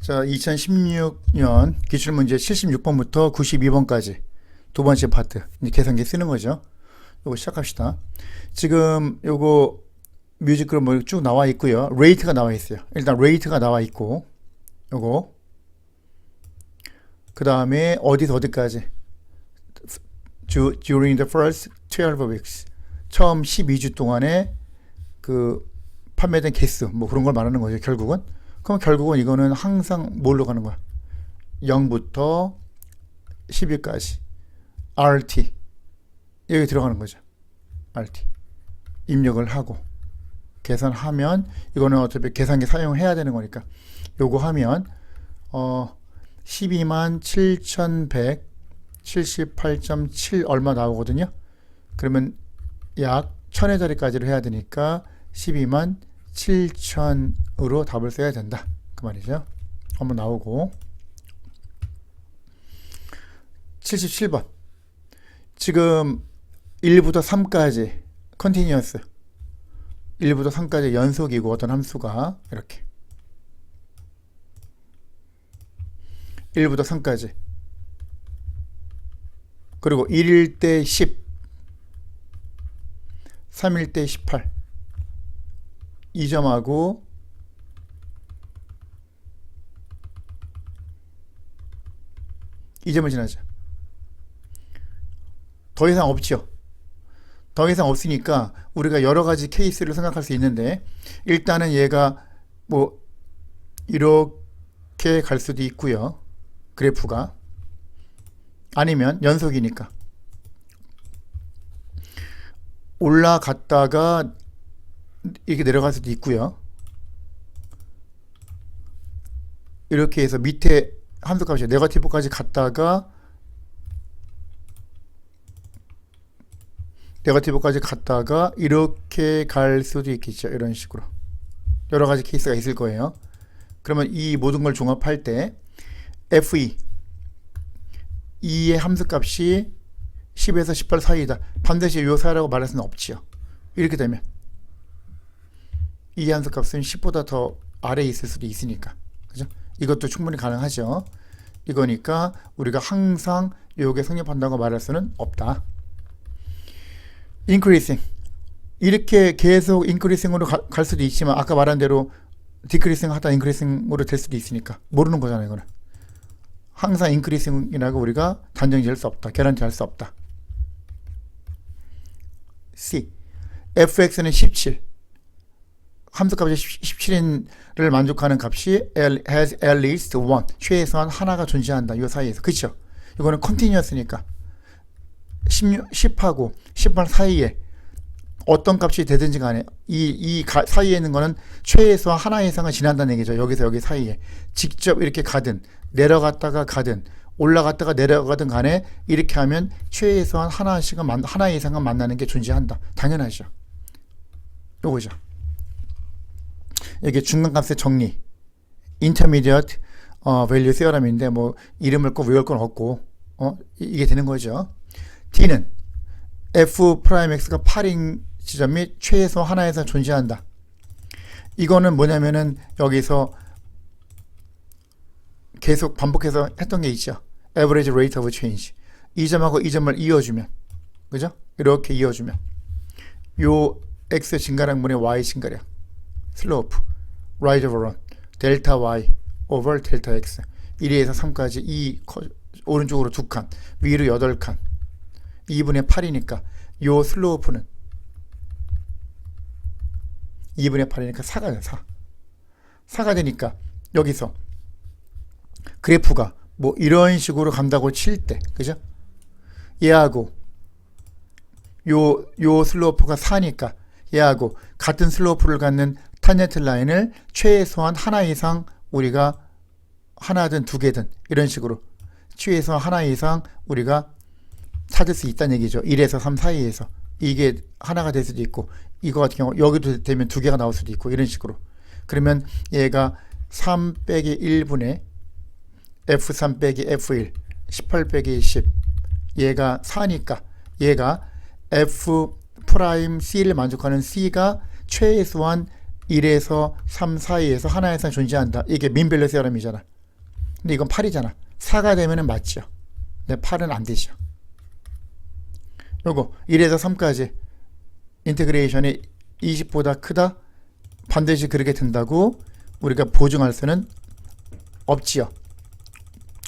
자, 2016년 기출문제 76번부터 92번까지 두 번째 파트 이제 계산기 쓰는 거죠. 요거 시작합시다. 지금 요거 뮤직으로 뭐 쭉 나와 있고요. 레이트가 나와 있어요. 일단 레이트가 나와 있고 요거 그 다음에 어디서 어디까지 during the first 12 weeks 처음 12주 동안에 그 판매된 개수 뭐 그런 걸 말하는 거죠. 그럼 결국은 이거는 항상 뭘로 가는 거야? 0부터 10일까지 RT 여기 들어가는 거죠. RT 입력을 하고 계산하면 이거는 어차피 계산기 사용해야 되는 거니까 요거 하면 127,178.7 얼마 나오거든요. 그러면 약 1000의 자리까지를 해야 되니까 127,000으로 답을 써야 된다 그 말이죠. 한번 나오고 77번 지금 1부터 3까지 컨티뉴어스 1부터 3까지 연속이고 어떤 함수가 이렇게 1부터 3까지 그리고 1일 때 10 3일 때 18 이 점하고 이 점을 지나죠. 더 이상 없죠. 더 이상 없으니까 우리가 여러 가지 케이스를 생각할 수 있는데 일단은 얘가 뭐 이렇게 갈 수도 있고요. 그래프가 아니면 연속이니까 올라갔다가 이렇게 내려갈 수도 있고요. 이렇게 해서 밑에 함수값이 네거티브까지 갔다가 이렇게 갈 수도 있겠죠. 이런 식으로 여러 가지 케이스가 있을 거예요. 그러면 이 모든 걸 종합할 때 FE 의 함수값이 10에서 18 사이다. 반드시 요 사이라고 말할 수는 없지요. 이렇게 되면 이 함수값은 10보다 더 아래에 있을 수도 있으니까 그죠? 이것도 충분히 가능하죠. 이거니까 우리가 항상 요게 성립한다고 말할 수는 없다. increasing 이렇게 계속 increasing으로 갈 수도 있지만 아까 말한 대로 decreasing 하다 increasing으로 될 수도 있으니까 모르는 거잖아요. 이거는 항상 increasing이라고 우리가 단정 지을 수 없다. 개런티 할 수 없다. C fx는 17 함수값이 17을 만족하는 값이 has at least one 최소한 하나가 존재한다. 이 사이에서 그렇죠? 이거는 continuous니까 10하고 18 사이에 어떤 값이 되든지 간에 이 사이에 있는 거는 최소한 하나 이상은 지난다는 얘기죠. 여기서 여기 사이에 직접 이렇게 가든 내려갔다가 가든 올라갔다가 내려가든 간에 이렇게 하면 최소한 하나 이상은 만나는 게 존재한다. 당연하죠. 요거죠. 이게 중간값의 정리 intermediate value theorem인데 뭐 이름을 꼭 외울 건 없고 이게 되는 거죠. D는 f'x가 8인 지점이 최소 하나 이상 존재한다. 이거는 뭐냐면은 여기서 계속 반복해서 했던 게 있죠. average rate of change 이 점하고 이 점을 이어주면 그죠? 이렇게 이어주면 요 x 증가량분의 y 증가량 슬로프 rise over run 델타 y over 델타 x 1에서 3까지 이 오른쪽으로 2칸 위로 8칸 2분의 8이니까 요 슬로프는 2분의 8이니까 4가 돼. 4가 되니까 여기서 그래프가 뭐 이런 식으로 간다고 칠 때 그죠? 얘하고 요 슬로프가 4니까 얘하고 같은 슬로프를 갖는 탄젠트 라인을 최소한 하나 이상 우리가 하나든 두 개든 이런 식으로 최소한 하나 이상 우리가 찾을 수 있다는 얘기죠. 1에서 3 사이에서 이게 하나가 될 수도 있고 이거 같은 경우 여기도 되면 두 개가 나올 수도 있고 이런 식으로 그러면 얘가 3 빼기 1분의 F3 빼기 F1 18 빼기 10 얘가 4니까 얘가 F'C를 만족하는 C가 최소한 1에서 3 사이에서 하나 이상 존재한다. 이게 민벨레 세어럼이잖아. 근데 이건 8이잖아. 4가 되면은 맞죠. 근데 8은 안 되죠. 요거 1에서 3까지 인테그레이션이 20보다 크다? 반드시 그렇게 된다고 우리가 보증할 수는 없지요.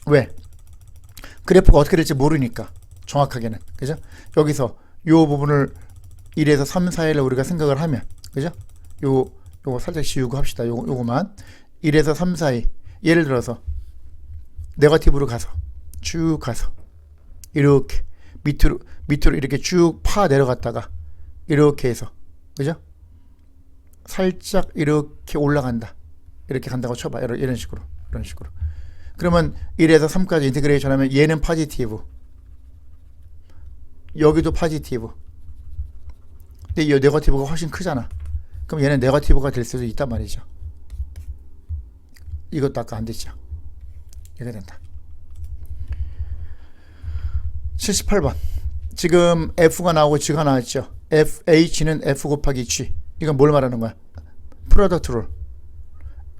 왜? 그래프가 어떻게 될지 모르니까. 정확하게는. 그죠? 여기서 요 부분을 1에서 3 사이를 우리가 생각을 하면, 그죠? 요거 살짝 지우고 합시다. 요거만 1에서 3 사이. 예를 들어서 네거티브로 가서 쭉 가서 이렇게 밑으로 이렇게 쭉 파 내려갔다가 이렇게 해서, 그죠? 살짝 이렇게 올라간다. 이렇게 간다고 쳐봐. 이런 식으로. 그러면 1에서 3까지 인테그레이션 하면 얘는 포지티브. 여기도 포지티브. 근데 이 네거티브가 훨씬 크잖아. 그럼 얘는 네거티브가 될 수도 있단 말이죠. 이것도 아까 안 됐죠. 이렇게 된다. 78번. 지금 F가 나오고 G가 나왔죠. H는 F 곱하기 G. 이건 뭘 말하는 거야? 프로덕트 룰.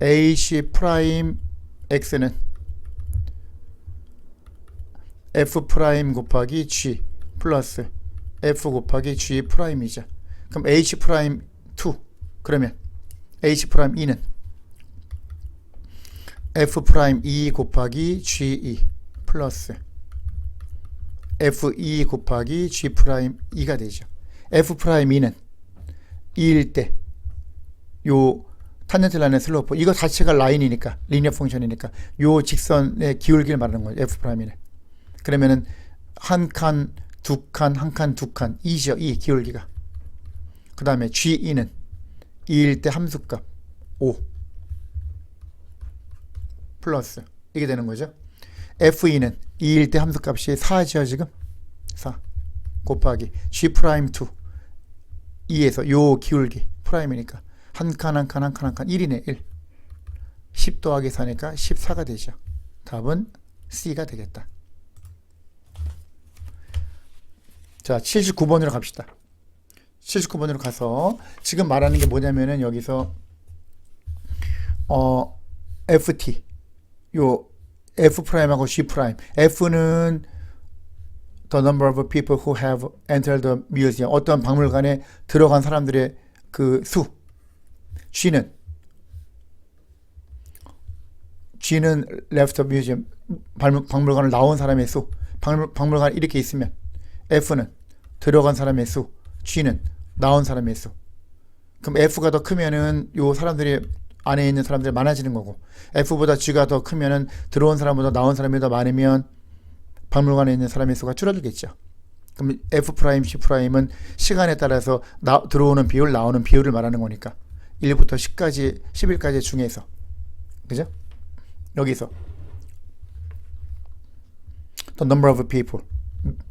H 프라임 X는 F 프라임 곱하기 G 플러스 F 곱하기 G 프라임이죠. 그럼 H 프라임 2. 그러면 H 프라임 2는 F 프라임 2 곱하기 G2 플러스 F2 곱하기 G 프라임 2가 되죠. F 프라임 2는 2일 때 요 탄젠트 라인의 슬로프, 이거 자체가 라인이니까, 리니어 펑션이니까 요 직선의 기울기를 말하는 거예요. F 프라임 2는. 그러면은 한 칸, 두 칸, 한 칸, 두 칸, 2죠. 2 기울기가. 그 다음에 G2는 2일 때 함수값 5 플러스 이게 되는 거죠. F2는 2일 때 함수값이 4죠. 지금 4 곱하기 G 프라임 2 2에서 요 기울기 프라임이니까 한 칸 한 칸 한 칸 한 칸 1이네. 1 10 더하기 4니까 14가 되죠. 답은 C가 되겠다. 자, 79번으로 갑시다. 79번으로 가서 지금 말하는 게 뭐냐면은 여기서 FT 요 F 프라임하고 G 프라임. F는 the number of people who have entered the museum. 어떤 박물관에 들어간 사람들의 그 수. G는 left the museum. 박물관을 나온 사람의 수. 박물관 이렇게 있으면 F는 들어간 사람의 수. G는 나온 사람의 수. 그럼 F가 더 크면은 요 사람들이 안에 있는 사람들이 많아지는 거고, F보다 G가 더 크면은 들어온 사람보다 나온 사람이 더 많으면 박물관에 있는 사람의 수가 줄어들겠죠. 그럼 F 프라임, C 프라임은 시간에 따라서 들어오는 비율, 나오는 비율을 말하는 거니까 1부터 10까지, 11까지 중에서, 그죠? 여기서 the number of people,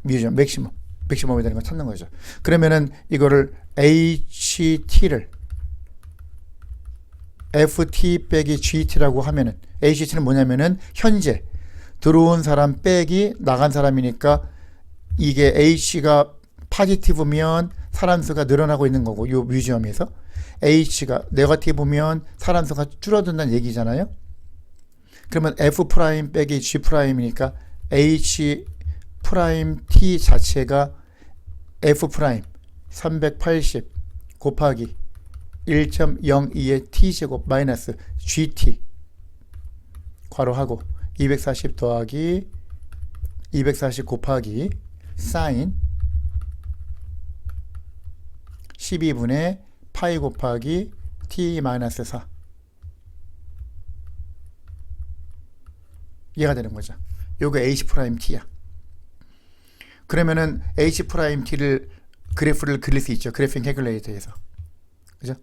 museum, 맥시멈이 되는 걸 찾는 거죠. 그러면은 이거를 HT를 FT 빼기 GT라고 하면은, HT는 뭐냐면은 현재 들어온 사람 빼기 나간 사람이니까 이게 H가 포지티브면 사람 수가 늘어나고 있는 거고, 요 뮤지엄에서 H가 네거티브면 사람 수가 줄어든다는 얘기잖아요. 그러면 F 프라임 빼기 G 프라임이니까 H 프라임 T 자체가 F 프라임 380 곱하기 1.02의 T제곱 마이너스 GT 괄호하고 240 더하기 240 곱하기 사인 12분의 파이 곱하기 T 마이너스 4 얘가 되는 거죠. 요거 H 프라임 T야. 그러면은 H 프라임 T를 그래프를 그릴 수 있죠. 그래핑 캐큘레이터에서. 그죠?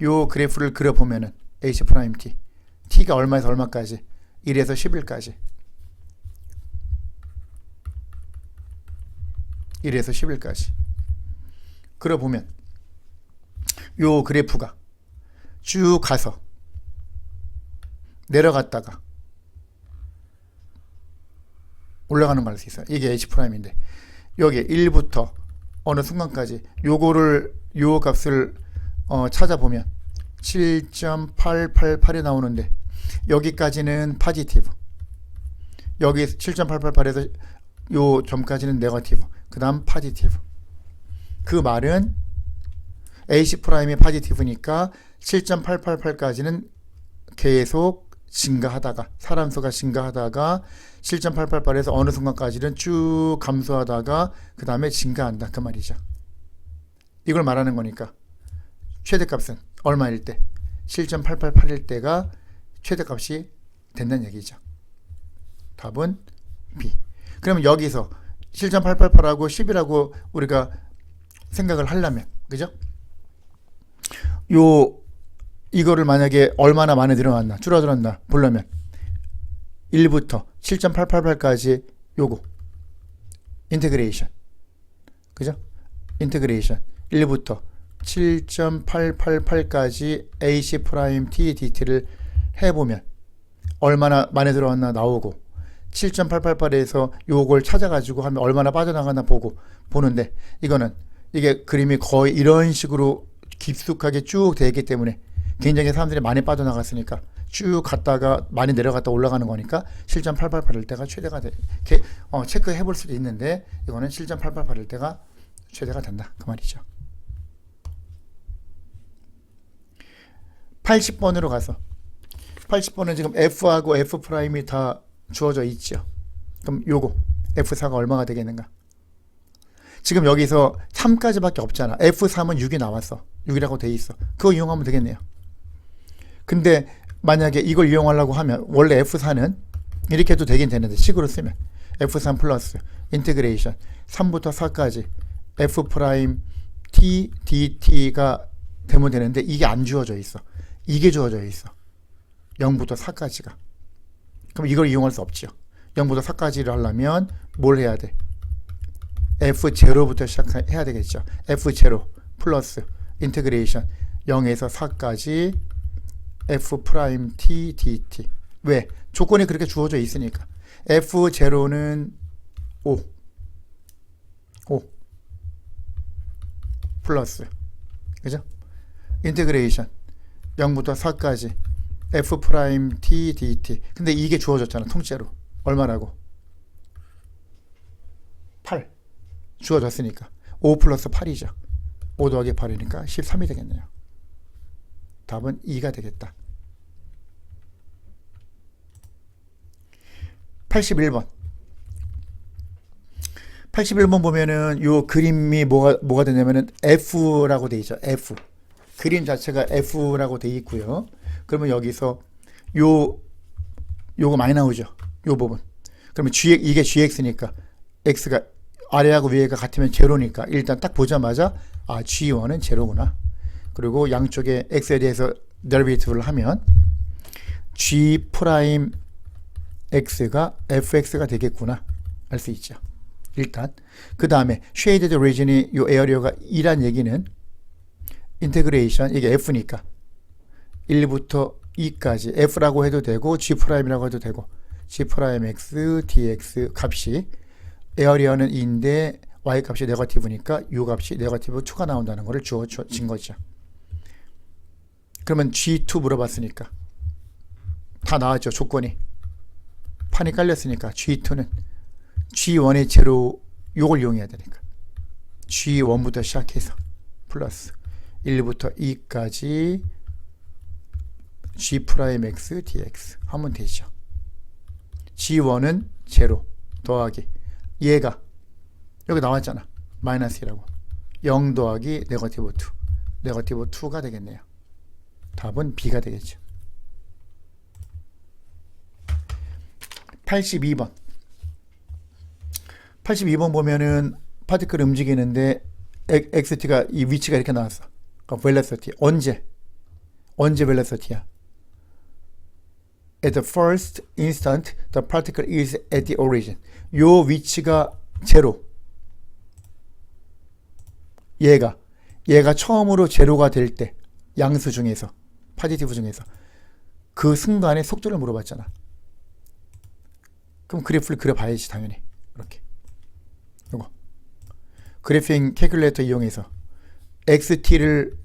요 그래프를 그려보면은 H 프라임 T. T가 얼마에서 얼마까지? 1에서 11까지. 1에서 11까지. 그려보면 요 그래프가 쭉 가서 내려갔다가 올라가는 걸 알 수 있어요. 이게 H 프라임인데 여기 1부터 어느 순간까지 요거를 요 값을 찾아보면 7.888이 나오는데 여기까지는 포지티브, 여기 7.888에서 요 점까지는 네거티브, 그 다음 파지티브. 그 말은 AC 프라임이 파지티브니까 7.888까지는 계속 증가하다가, 사람 수가 증가하다가 7.888에서 어느 순간까지는 쭉 감소하다가 그 다음에 증가한다, 그 말이죠. 이걸 말하는 거니까 최대값은 얼마일 때? 7.888일 때가 최대값이 된다는 얘기죠. 답은 B. 그러면 여기서 7.888하고 10이라고 우리가 생각을 하려면, 그죠? 이거를 만약에 얼마나 많이 늘어났나, 줄어들었나 보려면 1부터 7.888까지 요거 인테그레이션, 그죠? 인테그레이션 1부터 7.888까지 AC 프라임 T DT를 해보면 얼마나 많이 들어왔나 나오고, 7.888에서 요걸 찾아가지고 하면 얼마나 빠져나가나 보는데, 이게 그림이 거의 이런 식으로 깊숙하게 쭉 되기 때문에 굉장히 사람들이 많이 빠져나갔으니까 쭉 갔다가 많이 내려갔다 올라가는 거니까 7.888일 때가 최대가 체크해 볼 수도 있는데, 이거는 7.888일 때가 최대가 된다, 그 말이죠. 80번으로 가서, 80번은 지금 F하고 F 프라임이 다 주어져 있죠. 그럼 요거 F4가 얼마가 되겠는가? 지금 여기서 3까지밖에 없잖아. F3은 6이 나왔어. 6이라고 돼 있어. 그거 이용하면 되겠네요. 근데 만약에 이걸 이용하려고 하면 원래 F4는 이렇게 해도 되긴 되는데, 식으로 쓰면 F3 플러스 인테그레이션 3부터 4까지 F 프라임 T DT가 되면 되는데, 이게 안 주어져 있어. 이게 주어져 있어. 0부터 4까지가. 그럼 이걸 이용할 수 없죠. 0부터 4까지를 하려면 뭘 해야 돼? F0부터 시작해야 되겠죠. F0 플러스 인테그레이션 0에서 4까지 F 프라임 T DT. 왜? 조건이 그렇게 주어져 있으니까. F0는 5 플러스, 그죠? 인테그레이션 0부터 4까지 F 프라임 T DT. 근데 이게 주어졌잖아, 통째로. 얼마라고? 8 주어졌으니까 5 플러스 8이죠. 5 더하기 8이니까 13이 되겠네요. 답은 2가 되겠다. 81번. 81번 보면은 요 그림이 뭐가 되냐면은 F라고 돼 있죠. F. 그림 자체가 F라고 돼 있고요. 그러면 여기서 요거 많이 나오죠. 요 부분. 그러면 이게 GX니까 X가 아래하고 위에가 같으면 제로니까 일단 딱 보자마자 G1은 제로구나. 그리고 양쪽에 X에 대해서 데리베이티브를 하면 G 프라임 X가 FX가 되겠구나 알 수 있죠. 일단 그 다음에 쉐이드드 리전이 요 에어리어가 2란 얘기는 인테그레이션, 이게 F니까 1부터 2까지 F라고 해도 되고 G 프라임이라고 해도 되고, G 프라임 X DX 값이 에어리어는 2인데 Y 값이 네거티브니까 U 값이 네거티브 2가 나온다는 것을 주어진 거죠. 그러면 G2 물어봤으니까 다 나왔죠. 조건이 판이 깔렸으니까 G2는 G1의 제로, 요걸 이용해야 되니까 G1부터 시작해서 플러스 1부터 2까지 G 프라임 X DX 하면 되죠. G1은 제로 더하기 얘가 여기 나왔잖아. 마이너스라고 0 더하기 네거티브 2, 네거티브 2가 되겠네요. 답은 B가 되겠죠. 82번. 82번 보면은 파티클이 움직이는데 XT가 이 위치가 이렇게 나왔어. 그러니까 velocity. 언제 velocity야? At the first instant, the particle is at the origin. 요 위치가 제로. 얘가 처음으로 제로가 될 때, 양수 중에서, 파지티브 중에서 그 순간의 속도를 물어봤잖아. 그럼 그래프를 그려봐야지 당연히. 이렇게. 요거 그래핑 캐큘레이터 이용해서 XT를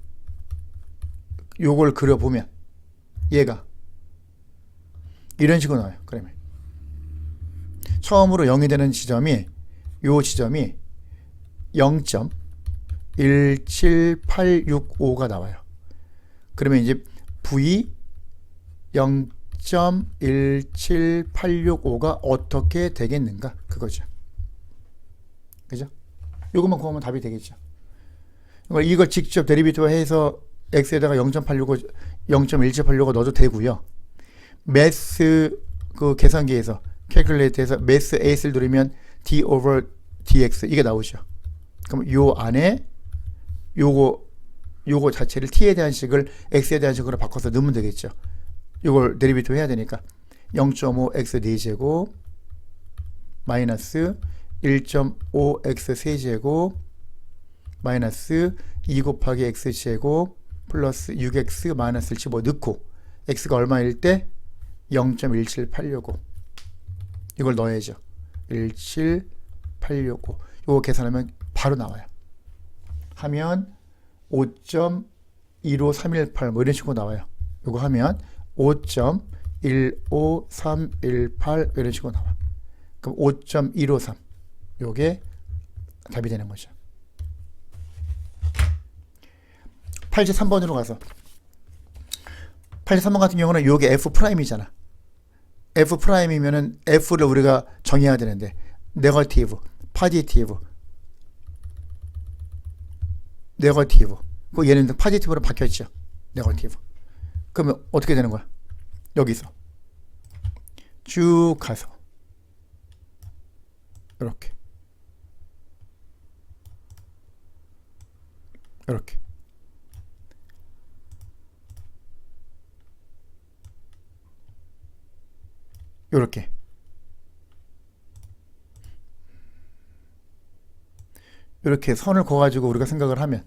요걸 그려보면 얘가 이런 식으로 나와요. 그러면 처음으로 0이 되는 지점이 요 지점이 0.17865가 나와요. 그러면 이제 V 0.17865가 어떻게 되겠는가 그거죠. 그죠? 요것만 구하면 답이 되겠죠. 이걸 직접 데리비티브 해서 x에다가 0.1785 넣어도 되고요. 매스 그 계산기에서 캘큘레이터에서 매스 8을 누르면 d over dx 이게 나오죠. 그럼 요 안에 요거 자체를 t에 대한 식을 x에 대한 식으로 바꿔서 넣으면 되겠죠. 요걸 데리비티브 해야 되니까 0.5x 4제곱 마이너스 1.5x 세제곱 마이너스 2 곱하기 x제곱 플러스 6x 마이너스 15 넣고 x가 얼마일 때 0.17865 이걸 넣어야죠. 17865 이거 계산하면 바로 나와요. 하면 5.15318 뭐 이런 식으로 나와요. 이거 하면 5.15318 이런 식으로 나와. 그럼 5.153 요게 답이 되는 거죠. 83번으로 가서 83번 같은 경우는 요게 F'이잖아. F'이면은 F를 우리가 정해야 되는데 네거티브, 포지티브 그 얘는 포지티브로 바뀌었죠. 네거티브. 그러면 어떻게 되는 거야? 여기서 쭉 가서 이렇게 이렇게 선을 그어가지고 우리가 생각을 하면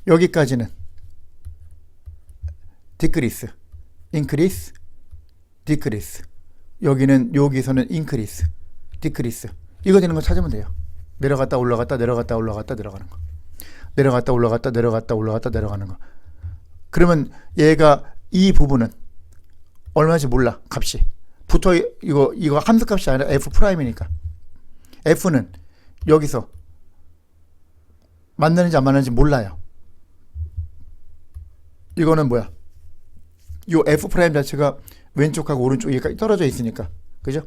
여기까지는 decrease, increase, decrease. 여기서는 increase, decrease. 이거 되는 거 찾으면 돼요. 내려갔다 올라갔다 내려갔다 올라갔다 내려가는 거. 내려갔다 올라갔다 내려갔다 올라갔다 내려가는 거. 그러면 얘가 이 부분은 얼마인지 몰라. 값이. 이거 함수값이 아니라 F'이니까. F는 여기서 맞는지 안 맞는지 몰라요. 이거는 뭐야? 요 F' 자체가 왼쪽하고 오른쪽에 떨어져 있으니까. 그죠?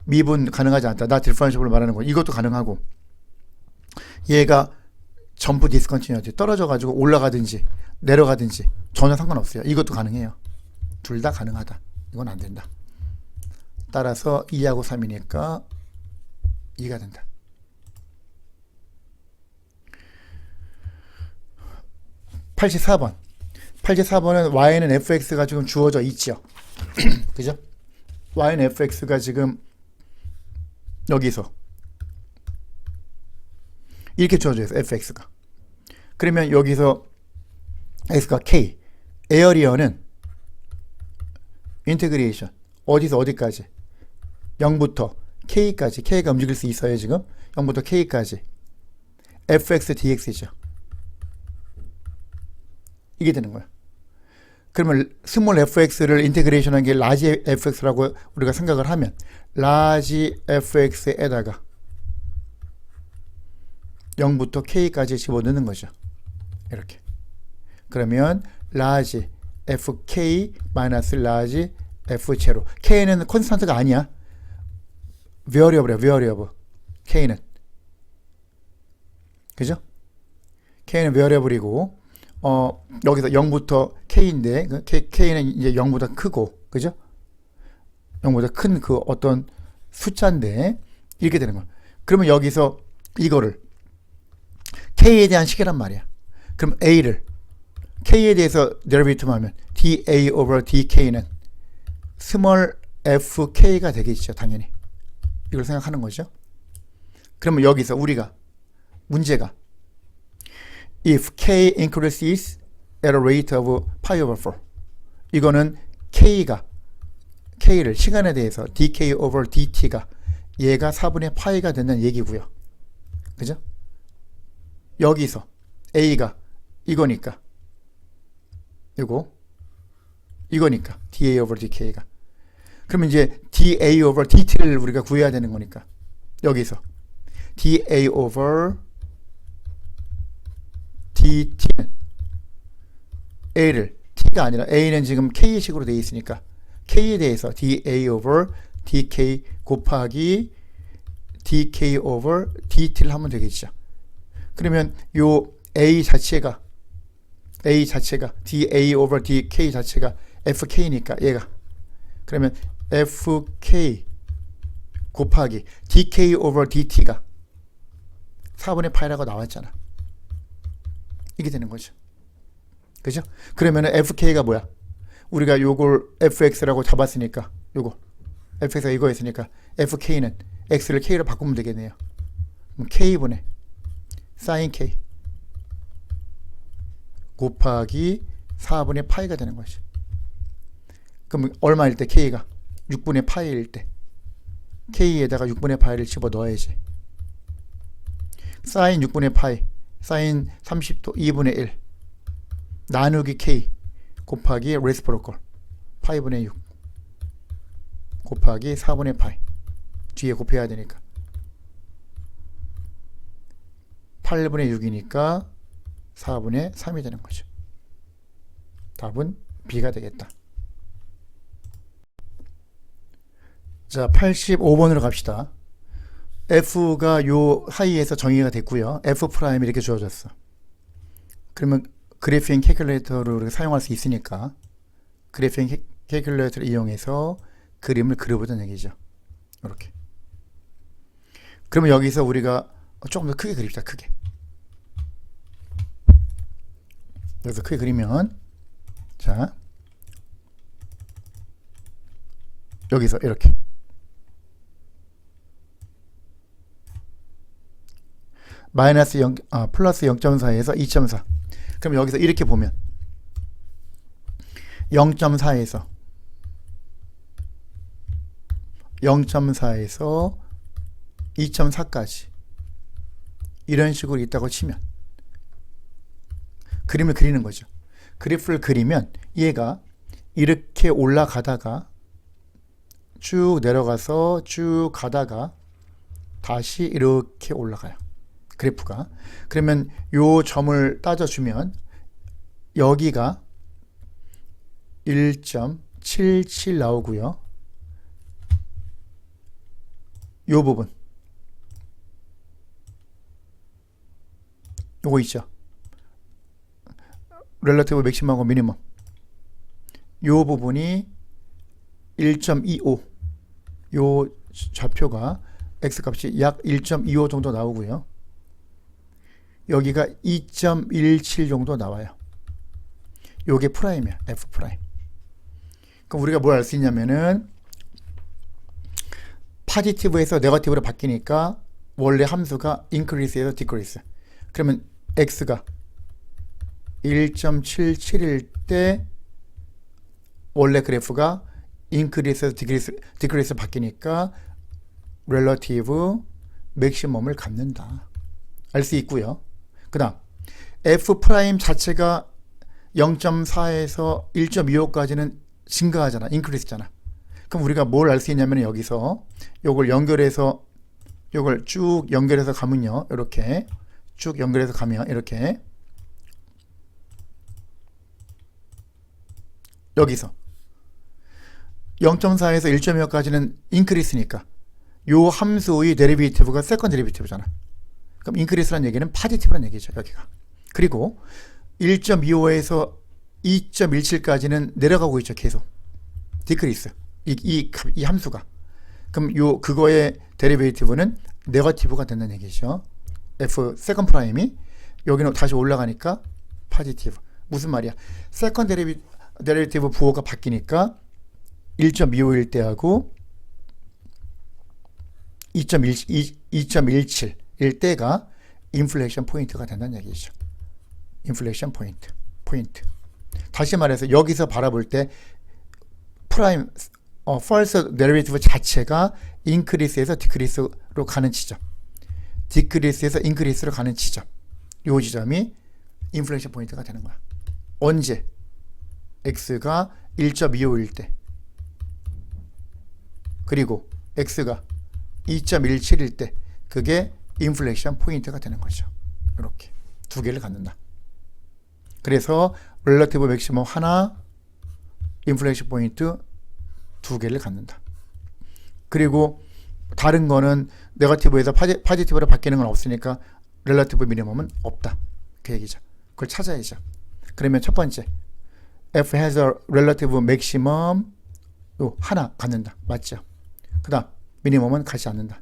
미분 가능하지 않다. 나 디퍼런셜을 말하는 거. 이것도 가능하고. 얘가 점프 디스컨티뉴티 떨어져가지고 올라가든지 내려가든지 전혀 상관없어요. 이것도 가능해요. 둘 다 가능하다. 이건 안 된다. 따라서 2하고 3이니까 2가 된다. (84번) 84번은 y는 fx가 지금 주어져 있죠. 그죠? y는 fx가 지금 여기서 이렇게 주어져 있어. fx가. 그러면 여기서 x가 k, 에어리어는 인테그레이션 어디서 어디까지? 0부터 k까지. k가 움직일 수 있어요. 지금 0부터 k까지 fx dx죠. 이게 되는 거야. 그러면 스몰 fx를 인테그레이션 한 게 라지 fx라고 우리가 생각을 하면 라지 fx에다가 0부터 k까지 집어넣는 거죠. 이렇게. 그러면 라지 fk 마이너스 라지 f0. k는 콘스탄트가 아니야. 베어리어블이야. 베어리어블. k는. 그죠? k는 베어리어블이고 여기서 0부터 k인데 k는 이제 0보다 크고, 그죠? 0보다 큰 그 어떤 숫자인데 이렇게 되는 거야. 그러면 여기서 이거를 k에 대한 식이란 말이야. 그럼 a를 k에 대해서 데리베이티브 하면 dA over dk는 스몰 fk가 되겠죠. 당연히. 이걸 생각하는 거죠. 그러면 여기서 우리가 문제가 if k increases at a rate of pi over 4 이거는 k를 시간에 대해서 dk over dt가 얘가 4분의 파이가 된다는 얘기고요. 그죠? 여기서 a가 이거니까 이거니까 dA over dk가. 그러면 이제 dA over dt를 우리가 구해야 되는 거니까 여기서 dA over dt는 a를 t가 아니라 a는 지금 k식으로 되어 있으니까 k에 대해서 dA over dk 곱하기 dk over dt를 하면 되겠죠. 그러면 요 a 자체가 dA over dk 자체가 fk니까 얘가 그러면 fk 곱하기 dk over dt가 4분의 파이라고 나왔잖아. 이게 되는 거죠. 그죠? 그러면은 fk가 뭐야? 우리가 요걸 fx라고 잡았으니까 요거 fx가 이거였으니까 fk는 x를 k로 바꾸면 되겠네요. 그럼 k분의 sin k 곱하기 4분의 파이가 되는 거지. 그럼 얼마일 때 k가 6분의 파이일 때 k에다가 6분의 파이를 집어 넣어야지. sin 6분의 파이 sin 30도 2분의 1 나누기 k 곱하기 레시프로컬 파이분의 6 곱하기 4분의 파이 뒤에 곱해야 되니까 8분의 6이니까 4분의 3이 되는 거죠. 답은 B가 되겠다. 자, 85번으로 갑시다. F가 요 하이에서 정의가 됐고요. F 프라임이 이렇게 주어졌어. 그러면 그래핑 캐큘레이터를 우리가 사용할 수 있으니까 그래핑 캐큘레이터를 이용해서 그림을 그려보자는 얘기죠. 이렇게. 그러면 여기서 우리가 조금 더 크게 그립시다. 크게. 여기서 크게 그리면 자 여기서 이렇게 마이너스 0, 플러스 0.4에서 2.4 그럼 여기서 이렇게 보면 0.4에서 2.4까지 이런 식으로 있다고 치면 그림을 그리는 거죠. 그래프를 그리면 얘가 이렇게 올라가다가 쭉 내려가서 쭉 가다가 다시 이렇게 올라가요. 그래프가. 그러면 요 점을 따져주면 여기가 1.77 나오고요. 요 부분 요거 있죠. 렐러티브 맥시멈하고 미니멈 요 부분이 1.25 요 좌표가 x값이 약 1.25 정도 나오고요. 여기가 2.17 정도 나와요. 요게 프라임이야. f 프라임. 그럼 우리가 뭘 알 수 있냐면은 파지티브에서 네거티브로 바뀌니까 원래 함수가 increase에서 decrease. 그러면 x가 1.77일 때 원래 그래프가 increase에서 decrease 바뀌니까 relative 맥시멈을 갖는다. 알 수 있고요. 그 다음 f 프라임 자체가 0.4에서 1.25까지는 증가하잖아. increase잖아. 그럼 우리가 뭘 알 수 있냐면 여기서 요걸 연결해서 요걸 쭉 연결해서 가면요. 이렇게 쭉 연결해서 가면 이렇게 여기서 0.4에서 1.25까지는 increase니까 요 함수의 데리베이티브가 세컨 데리베이티브잖아. 그럼 increase란 얘기는 파지티브란 얘기죠. 여기가. 그리고 1.25에서 2.17까지는 내려가고 있죠. 계속. decrease. 이 함수가. 그럼 그거의 데리베이티브는 네거티브가 된다는 얘기죠. f 세컨 프라임이 여기는 다시 올라가니까 파지티브. 무슨 말이야? 세컨 데리베이티브 부호가 바뀌니까 1.25일 때하고 2.17일 때가 인플레이션 포인트가 된다는 얘기죠. 인플레이션 포인트. 다시 말해서 여기서 바라볼 때 프라임 first derivative 자체가 increase에서 decrease로 가는 지점, decrease에서 increase로 가는 지점, 이 지점이 인플레이션 포인트가 되는 거야. 언제? x가 1.25일 때 그리고 x가 2.17일 때 그게 인플레이션 포인트가 되는 거죠. 이렇게 두 개를 갖는다. 그래서 렐러티브 맥시멈 하나, 인플레이션 포인트 두 개를 갖는다. 그리고 다른 거는 네거티브에서 파지티브로 바뀌는 건 없으니까 렐러티브 미니멈은 없다. 그 얘기죠. 그걸 찾아야죠. 그러면 첫 번째, F has a relative maximum 하나 갖는다. 맞죠? 그 다음 미니멈은 갖지 않는다.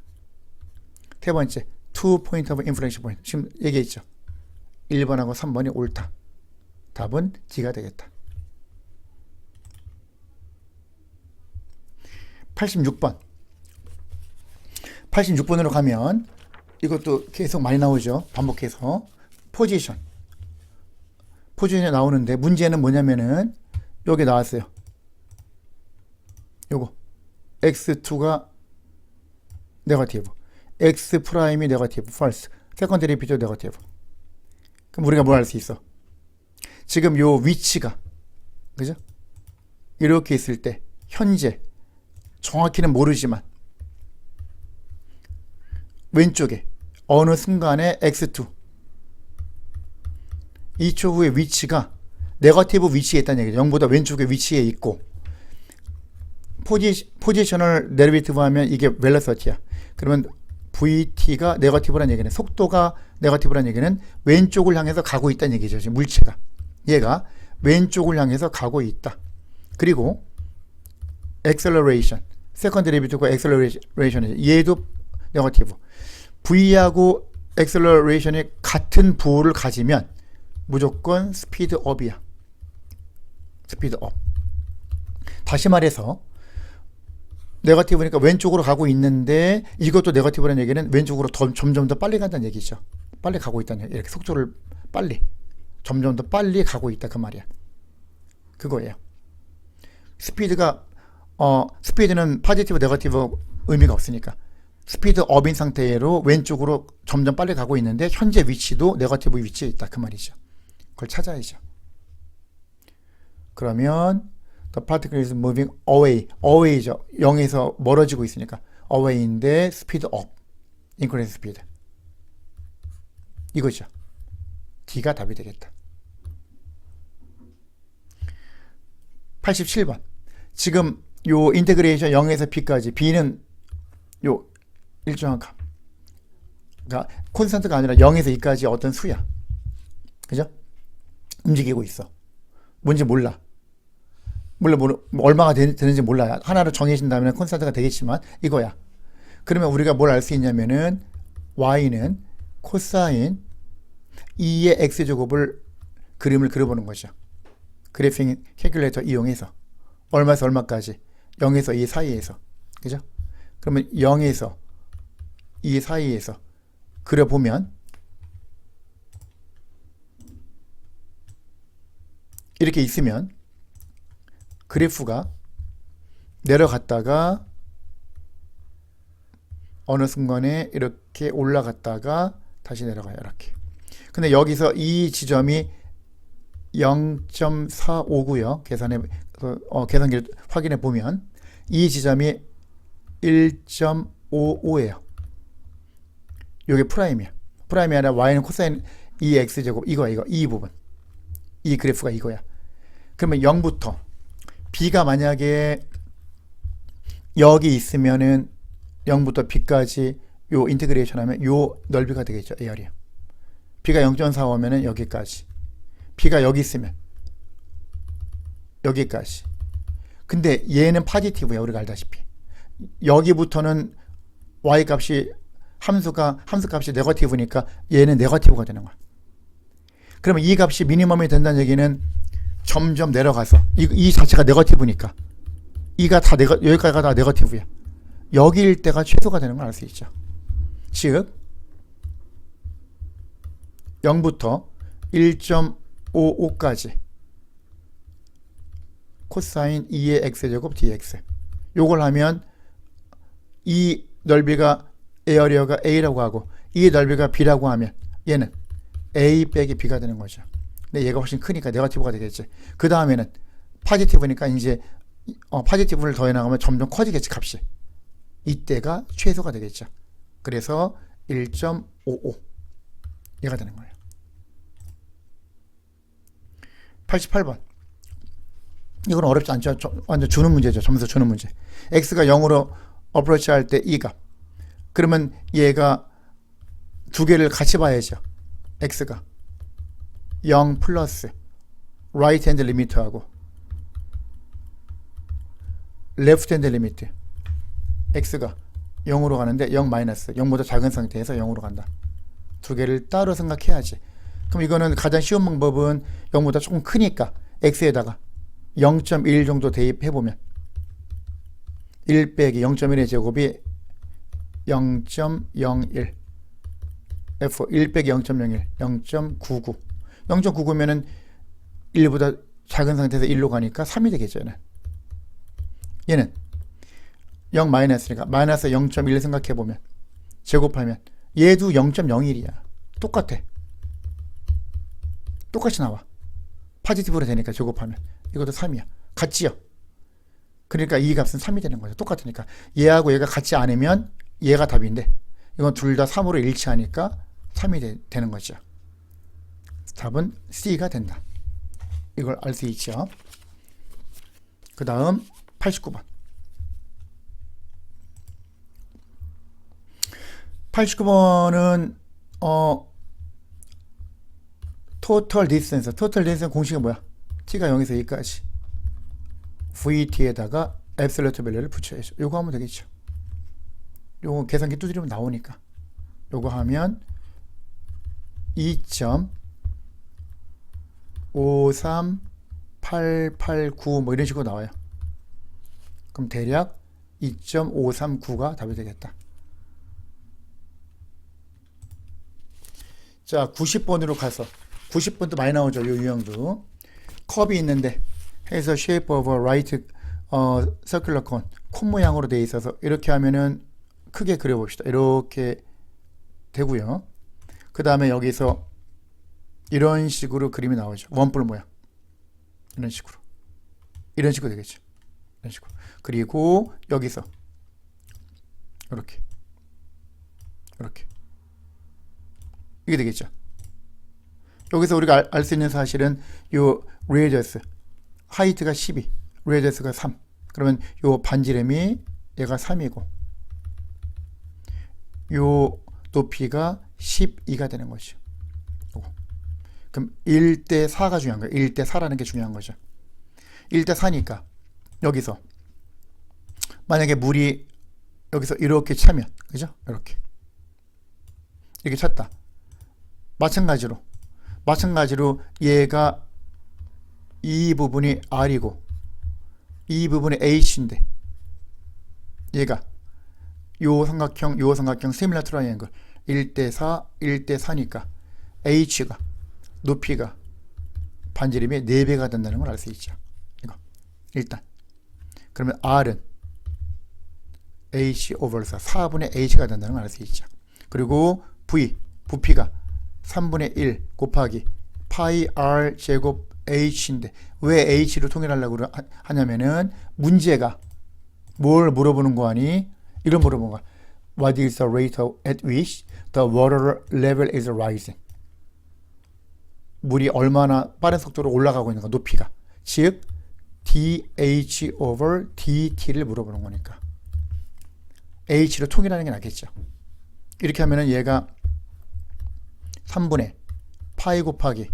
세 번째, 2 point of inflection point. 지금 얘기했죠. 1번하고 3번이 옳다. 답은 D가 되겠다. 86번. 86번으로 가면 이것도 계속 많이 나오죠. 반복해서. 포지션이 나오는데 문제는 뭐냐면은 여기 나왔어요. 요거 x2가 네거티브, x 프라임이 네거티브, false, 세컨드 데리비티브 네거티브. 그럼 우리가 뭘 알 수 있어? 지금 요 위치가, 그죠? 이렇게 있을 때 현재 정확히는 모르지만 왼쪽에 어느 순간에 x2 2초 후에 위치가 네거티브 위치에 있다는 얘기죠. 0보다 왼쪽에 위치에 있고, 포지셔널 데리비티브 하면 이게 벨로시티야. 그러면 VT가 네거티브라는 얘기는, 속도가 네거티브라는 얘기는 왼쪽을 향해서 가고 있다는 얘기죠. 지금 물체가 얘가 왼쪽을 향해서 가고 있다. 그리고 acceleration, 세컨드 데리비티브가 acceleration이죠. 얘도 네거티브. V하고 acceleration이 같은 부호를 가지면 무조건 스피드업이야. 스피드업. 다시 말해서 네거티브니까 왼쪽으로 가고 있는데, 이것도 네거티브라는 얘기는 왼쪽으로 점점 더 빨리 간다는 얘기죠. 빨리 가고 있다는 얘기. 이렇게 속도를 빨리, 점점 더 빨리 가고 있다, 그 말이야. 그거예요. 스피드는 포지티브 네거티브 의미가 없으니까 스피드업인 상태로 왼쪽으로 점점 빨리 가고 있는데 현재 위치도 네거티브 위치에 있다, 그 말이죠. 그걸 찾아야죠. 그러면 the particle is moving away죠. 0에서 멀어지고 있으니까 away인데 speed up, increase speed. 이거죠. D가 답이 되겠다. 87번. 지금 요 인테그레이션 0에서 B까지, B는 요 일정한 값, 그러니까 콘스탄트가 아니라 0에서 2까지 어떤 수야. 그죠? 움직이고 있어. 뭔지 몰라. 얼마가 되는지 몰라요. 하나로 정해진 다음에 콘스탄트가 되겠지만 이거야. 그러면 우리가 뭘 알 수 있냐면은 y는 코사인 2의 x제곱을 그림을 그려보는 거죠. 그래핑 캘큘레이터 이용해서 얼마에서 얼마까지, 0에서 2 사이에서, 그죠? 그러면 0에서 2 사이에서 그려보면 이렇게 있으면 그래프가 내려갔다가 어느 순간에 이렇게 올라갔다가 다시 내려가요. 이렇게. 근데 여기서 이 지점이 0.459요. 계산기를 확인해 보면 이 지점이 1.55예요. 이게 프라임이야. 프라임이 아니라 y는 코사인 2x제곱, 이 부분. 이 그래프가 이거야. 그러면 0부터 b가 만약에 여기 있으면은 0부터 b까지 요 인테그레이션 하면 요 넓이가 되겠죠. 에어리아. b가 0.45면은 여기까지. b가 여기 있으면 여기까지. 근데 얘는 파지티브야. 우리가 알다시피. 여기부터는 y 값이 함수 값이 네거티브니까 얘는 네거티브가 되는 거야. 그러면 이 값이 미니멈이 된다는 얘기는 점점 내려가서 이 자체가 네거티브니까 이가 다 여기까지가 다 네거티브야. 여기일 때가 최소가 되는 걸 알 수 있죠. 즉 0부터 1.55까지 코사인 2의 x제곱 dx. 요걸 하면 이 넓이가 에어리어가 a라고 하고 이 넓이가 b라고 하면 얘는 a 빼기 b가 되는 거죠. 근데 얘가 훨씬 크니까 네거티브가 되겠지. 그 다음에는 파지티브니까 이제 파지티브를 더해 나가면 점점 커지겠지, 값이. 이때가 최소가 되겠죠. 그래서 1.55 얘가 되는 거예요. 88번. 이건 어렵지 않죠. 완전 주는 문제죠. 점수 주는 문제. x가 0으로 어프로치 할 때 이 값. 그러면 얘가 두 개를 같이 봐야죠. x가 0 플러스 right hand limit하고 left hand limit. x가 0으로 가는데 0 마이너스 0보다 작은 상태에서 0으로 간다. 두 개를 따로 생각해야지. 그럼 이거는 가장 쉬운 방법은 0보다 조금 크니까 x에다가 0.1 정도 대입해보면 1 빼기 0.1의 제곱이 0.01 f 1 빼기 0.01 0.99 0.99면은 1보다 작은 상태에서 1로 가니까 3이 되겠죠. 얘는 0 마이너스니까 마이너스 0.1 생각해보면 제곱하면 얘도 0.01이야. 똑같아. 똑같이 나와. 포지티브로 되니까 제곱하면 이것도 3이야. 같지요. 그러니까 이 값은 3이 되는 거죠. 똑같으니까. 얘하고 얘가 같지 않으면 얘가 답인데 이건 둘 다 3으로 일치하니까 3이 되는 거죠. 답은 C가 된다. 이걸 알 수 있죠. 그 다음 89번. 89번은 total distance. total distance 공식은 뭐야? t가 0에서 2까지 vt에다가 absolute value를 붙여야죠. 요거 하면 되겠죠. 요거 계산기 두드리면 나오니까 요거 하면 2.53889 뭐 이런 식으로 나와요. 그럼 대략 2.539가 답이 되겠다. 자, 90번으로 가서 90번도 많이 나오죠. 요 유형도. 컵이 있는데 해서 shape of a right circular cone 콘 모양으로 되어 있어서 이렇게 하면은 크게 그려봅시다. 이렇게 되고요. 그 다음에 여기서 이런 식으로 그림이 나오죠. 원뿔 모양. 이런 식으로. 이런 식으로 되겠죠. 이런 식으로. 그리고 여기서 이렇게. 이렇게. 이게 되겠죠. 여기서 우리가 알 수 있는 사실은 요 레디어스 하이트가 12, 레디어스가 3. 그러면 요 반지름이 얘가 3이고 요 높이가 12가 되는 거죠. 요거. 그럼 1대 4가 중요한 거예요. 1대 4라는 게 중요한 거죠. 1대 4니까 여기서 만약에 물이 여기서 이렇게 차면 그죠? 이렇게 찼다. 마찬가지로 얘가 이 부분이 R이고 이 부분이 H인데 얘가 요 삼각형 세밀라 트라이앵글 1대 4, 1대 4니까 H가 높이가 반지름이 4배가 된다는 걸 알 수 있죠. 이거 일단 그러면 R은 H over 4, 4분의 H가 된다는 걸 알 수 있죠. 그리고 부피가 3분의 1 곱하기 파이 R 제곱 H인데 왜 H로 통일하려고 하냐면은 문제가 뭘 물어보는 거 아니? 이런 물어보는 거야. What is the rate at which the water level is rising? 물이 얼마나 빠른 속도로 올라가고 있는가, 높이가. 즉 dH over dt를 물어보는 거니까 H로 통일하는 게 낫겠죠. 이렇게 하면은 얘가 3분의 파이 곱하기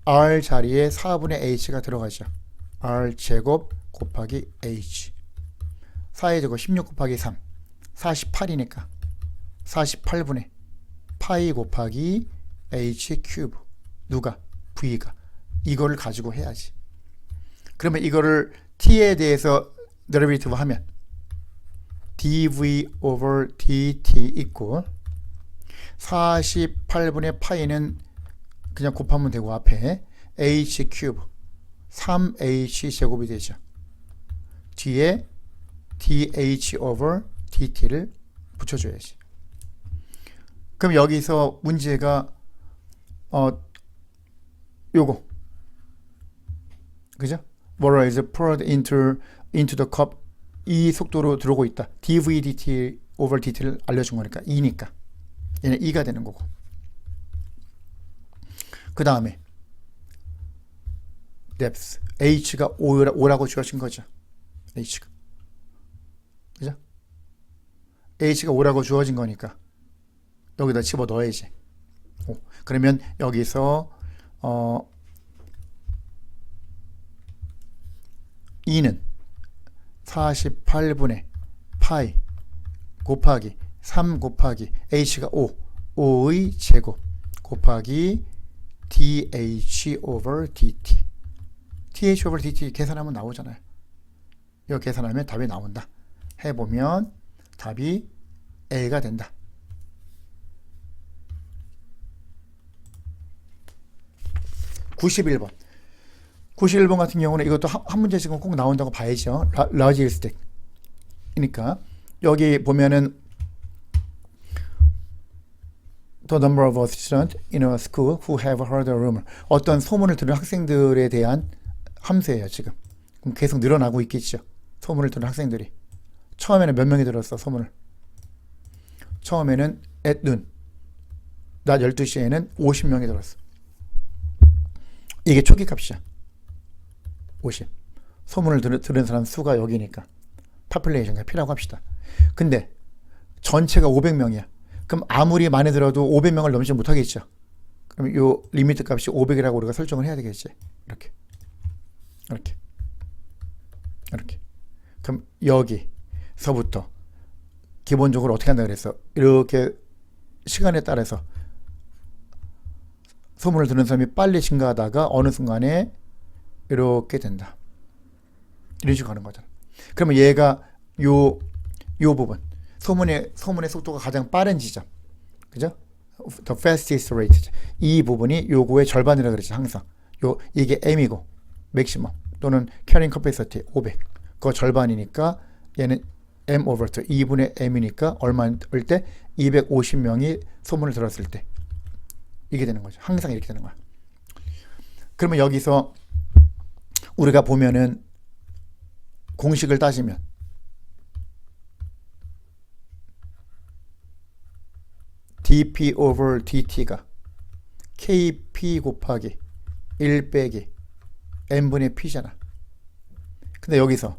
R 자리에 4분의 H가 들어가죠. R 제곱 곱하기 H 4의 제곱 16 곱하기 3 48이니까 48분의 파이 곱하기 H 큐브 누가? V가 이거를 가지고 해야지. 그러면 이거를 T에 대해서 데리베이티브 하면 dV over dt 있고 48분의 파이는 그냥 곱하면 되고 앞에 h 큐브 3h 제곱이 되죠. 뒤에 dh over dt를 붙여줘야지. 그럼 여기서 문제가 요거 그죠? Water is poured into the cup 이 속도로 들어오고 있다. dv dt over dt를 알려준 거니까 2니까 얘는 2가 되는 거고. 그 다음에 depth h가 5라고 주어진 거죠. h가, 그죠? h가 5라고 주어진 거니까 여기다 집어 넣어야지. 그러면 여기서 2는 48분의 파이 곱하기 3 곱하기 h가 5의 제곱 곱하기 dh over dt. th over dt 계산하면 나오잖아요. 이거 계산하면 답이 나온다. 해보면 답이 A가 된다. 91번 같은 경우는 이것도 한 문제씩은 꼭 나온다고 봐야죠. large stack. 그러니까 여기 보면은 the number of students in a school who have heard a rumor. 어떤 소문을 들은 학생들에 대한 함수예요, 지금. 그럼 계속 늘어나고 있겠죠. 소문을 들은 학생들이. 처음에는 몇 명이 들었어, 소문을? 처음에는 at noon, 낮 12시에는 50명이 들었어. 이게 초기 값이야. 50. 소문을 들은 사람 수가 여기니까 population가 P라고 합시다. 근데 전체가 500명이야. 그럼 아무리 많이 들어도 500명을 넘지 못하겠죠. 그럼 요 리미트 값이 500이라고 우리가 설정을 해야 되겠지. 이렇게. 이렇게. 이렇게. 그럼 여기서부터 기본적으로 어떻게 한다 그랬어? 이렇게 시간에 따라서 소문을 듣는 사람이 빨리 증가하다가 어느 순간에 이렇게 된다. 이런 식으로 가는 거잖아. 그러면 얘가 요 부분 소문의 속도가 가장 빠른 지점, 그죠? The fastest rate. 이 부분이 요거의 절반이라 그랬지 항상. 이게 m이고 맥시멈 또는 carrying capacity 500. 그거 절반이니까 얘는 m over 2. 2분의 m이니까 얼마일 때? 250명이 소문을 들었을 때. 이게 되는 거죠. 항상 이렇게 되는 거야. 그러면 여기서 우리가 보면은 공식을 따지면 dp over dt가 kp 곱하기 1 빼기 n분의 p잖아. 근데 여기서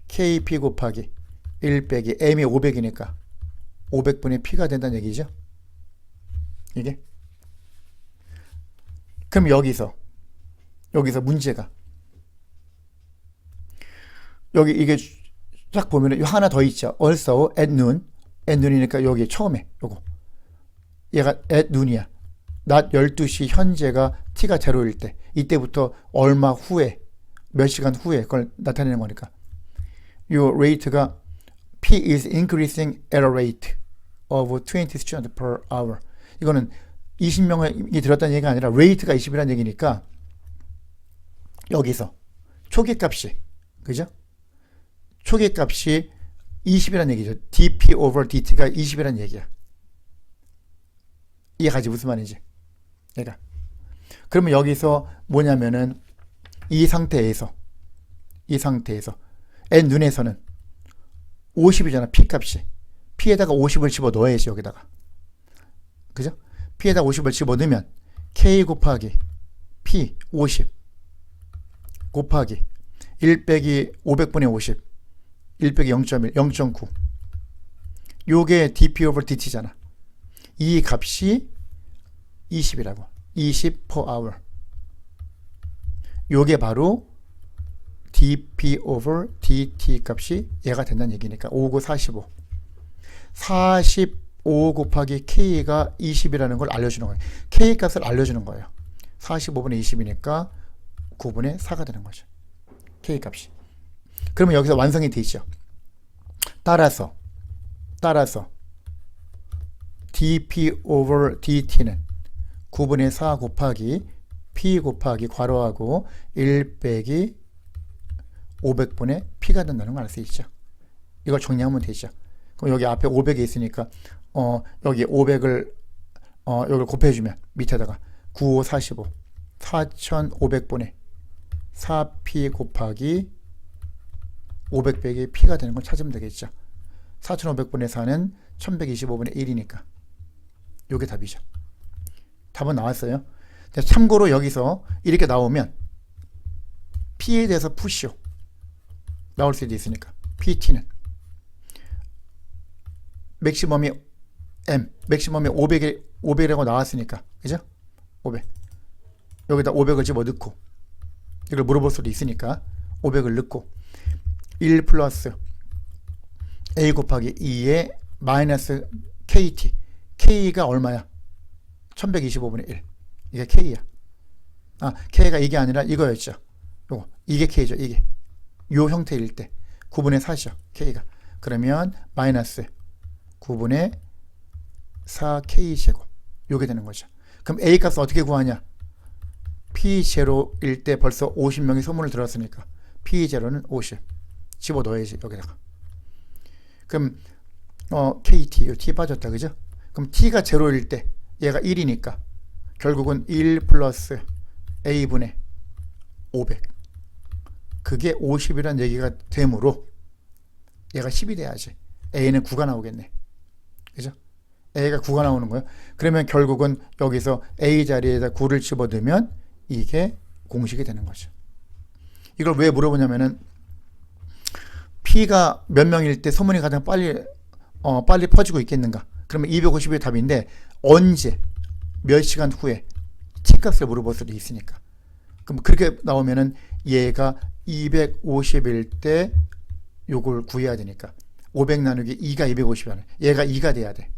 kp 곱하기 1 빼기 m이 500이니까 500분의 p가 된다는 얘기죠. 이게. 그럼 여기서 문제가 여기 이게 딱 보면은 하나 더 있죠. also at noon이니까 여기 처음에 요거 얘가 at noon이야. 낮 12시 현재가 t가 0일 때 이때부터 얼마 후에 몇 시간 후에 그걸 나타내는 거니까 요 rate가 p is increasing at a rate of 20 students per hour. 이거는 20명이 들었다는 얘기가 아니라 rate가 20이라는 얘기니까 여기서 초기값이 그죠? 초기값이 20이라는 얘기죠. dp over dt가 20이라는 얘기야. 이해가지 무슨 말인지. 얘가. 그러면 여기서 뭐냐면은 이 상태에서 n 눈에서는 50이잖아. p 값이. p에다가 50을 집어 넣어야지 여기다가. 그죠? p에다 50을 집어 넣으면 k 곱하기 p 50 곱하기 1 빼기 500분의 50 1 빼기 0.1 0.9 요게 dp over dt잖아. 이 값이 20이라고. 20 per hour. 요게 바로 dp over dt 값이 얘가 된다는 얘기니까 5, 9, 45 45 곱하기 k가 20이라는 걸 알려주는 거예요. k 값을 알려주는 거예요. 45분의 20이니까 9분의 4가 되는 거죠. k 값이. 그러면 여기서 완성이 돼 있죠. 따라서 dp over dt는 9분의 4 곱하기 p 곱하기 괄호하고 1 빼기 500분의 p가 된다는 걸 알 수 있죠. 이걸 정리하면 되죠. 그럼 여기 앞에 500이 있으니까 여기 500을 여기를 곱해주면 밑에다가 9, 5, 45 4500분의 4p 곱하기 500 빼기 P가 되는 걸 찾으면 되겠죠. 4500분의 4는 1125분의 1이니까 요게 답이죠. 답은 나왔어요. 참고로 여기서 이렇게 나오면 P에 대해서 푸시오 나올 수도 있으니까 PT는 맥시멈이 M, 맥시멈이 500이라고 나왔으니까, 그죠? 500. 여기다 500을 집어넣고 이걸 물어볼 수도 있으니까 500을 넣고 1 플러스 A 곱하기 2의 마이너스 KT. K가 얼마야? 1125분의 1. 이게 K야. K가 이게 아니라 이거였죠. 요거. 이게 K죠. 이게. 요 형태일 때 9분의 4죠. K가. 그러면 마이너스 9분의 4K제곱. 요게 되는 거죠. 그럼 A 값을 어떻게 구하냐? P0일 때 벌써 50명이 소문을 들었으니까 P0는 50. 집어넣어야지 여기다가. 그럼 KT, 요 T 빠졌다, 그죠? 그럼 T가 0일 때 얘가 1이니까 결국은 1 플러스 A분의 500. 그게 50이란 얘기가 되므로 얘가 10이 돼야지. A는 9가 나오겠네. 그죠? A가 9가 나오는 거예요. 그러면 결국은 여기서 A 자리에다 9를 집어넣으면 이게 공식이 되는 거죠. 이걸 왜 물어보냐면은 P가 몇 명일 때 소문이 가장 빨리 퍼지고 있겠는가? 그러면 250이 답인데 언제 몇 시간 후에 T 값을 물어볼 수도 있으니까. 그럼 그렇게 나오면은 얘가 250일 때 요걸 구해야 되니까 500 나누기 2가 250이야. 얘가 2가 돼야 돼.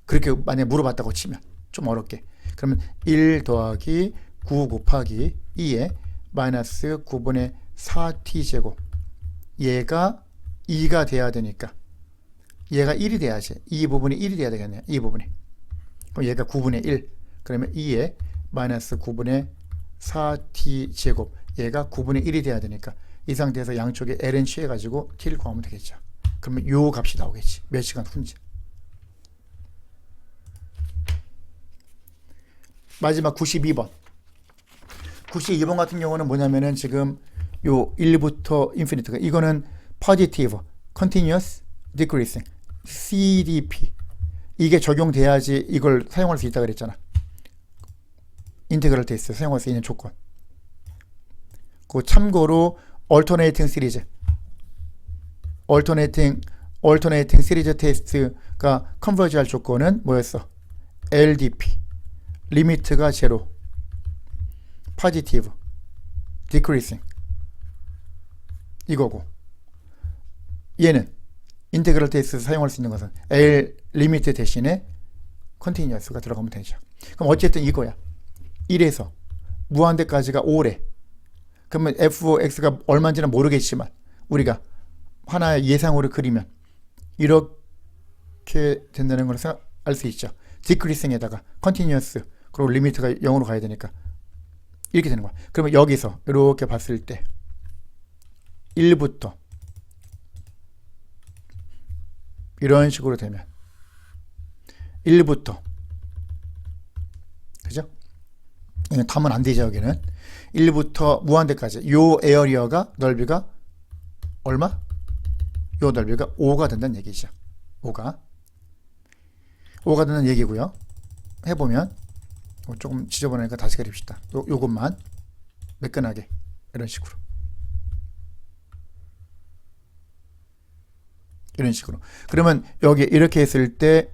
그렇게 만약에 물어봤다고 치면 좀 어렵게. 그러면 1 더하기 9 곱하기 2에 마이너스 9분의 4t제곱. 얘가 2가 돼야 되니까 얘가 1이 돼야지. 이 부분이 1이 돼야 되겠네요. 이 부분이. 그럼 얘가 9분의 1. 그러면 2에 마이너스 9분의 4t제곱. 얘가 9분의 1이 돼야 되니까 이 상태에서 양쪽에 ln 취해가지고 t를 구하면 되겠죠. 그러면 요 값이 나오겠지. 몇 시간 후인지. 마지막 92번. 92번 같은 경우는 뭐냐면은 지금 요 1부터 인피니트가 이거는 positive, continuous, decreasing, CDP 이게 적용돼야지 이걸 사용할 수 있다 그랬잖아. 인테그럴 테스트 사용할 수 있는 조건. 그 참고로 alternating 시리즈 테스트가 컨버지 할 조건은 뭐였어? LDP 리미트가 제로, positive, decreasing 이거고, 얘는 인테그럴 테스트 사용할 수 있는 것은 L 리미트 대신에 컨티뉴어스가 들어가면 되죠. 그럼 어쨌든 이거야. 1에서 무한대까지가 5래. 그러면 fx가 얼마인지는 모르겠지만 우리가 하나의 예상으로 그리면 이렇게 된다는 걸 알 수 있죠. 디크리싱에다가 컨티뉴어스 그리고 리미트가 0으로 가야 되니까 이렇게 되는 거야. 그러면 여기서 이렇게 봤을 때 1부터 이런 식으로 되면 1부터 그죠? 담은 안 되죠. 여기는 1부터 무한대까지 요 에어리어가 넓이가 얼마? 요 넓이가 5가 된다는 얘기죠. 5가 된다는 얘기고요. 해보면 조금 지저분하니까 다시 그립시다. 요것만 매끈하게 이런 식으로 그러면 여기 이렇게 했을 때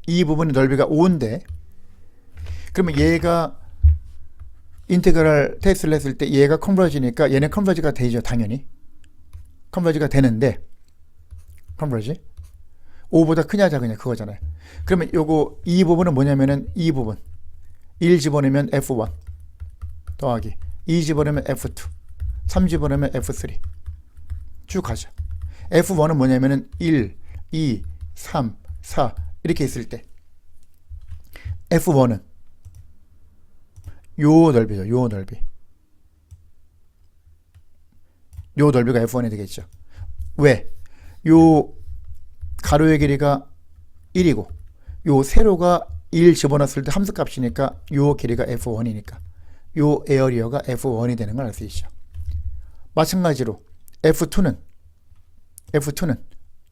이 부분의 넓이가 5인데 그러면 얘가 인테그랄 테스트를 했을 때 얘가 컨버지니까 얘는 컨버지가 되죠. 당연히 컨버지가 되는데 컨버지 5보다 크냐 작으냐 그거잖아요. 그러면 요거 이 부분은 뭐냐면은 이 부분 1 집어넣으면 F1 더하기 2 집어넣으면 F2 3 집어넣으면 F3 쭉 가죠. F1은 뭐냐면은 1, 2, 3, 4 이렇게 있을 때 F1은 요 넓이죠. 요 넓이가 F1이 되겠죠. 왜? 요 가로의 길이가 1이고 요 세로가 1 집어넣었을 때 함수값이니까 요 길이가 F1이니까 요 에어리어가 F1이 되는 걸 알 수 있죠. 마찬가지로 F2는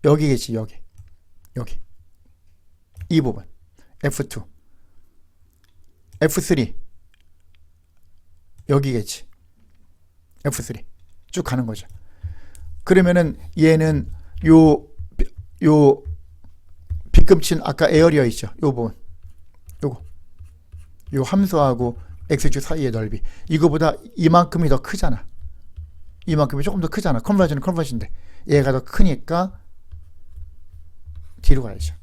여기겠지. 여기 이 부분 F2 F3 여기겠지. F3 쭉 가는 거죠. 그러면은 얘는 요 빗금친 아까 에어리어 있죠. 요 부분 요 함수하고 x축 사이의 넓이 이거보다 이만큼이 더 크잖아. 이만큼이 조금 더 크잖아. 컨버전은 컨버전인데 얘가 더 크니까 뒤로 가야죠.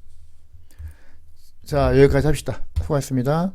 자, 여기까지 합시다. 수고하셨습니다.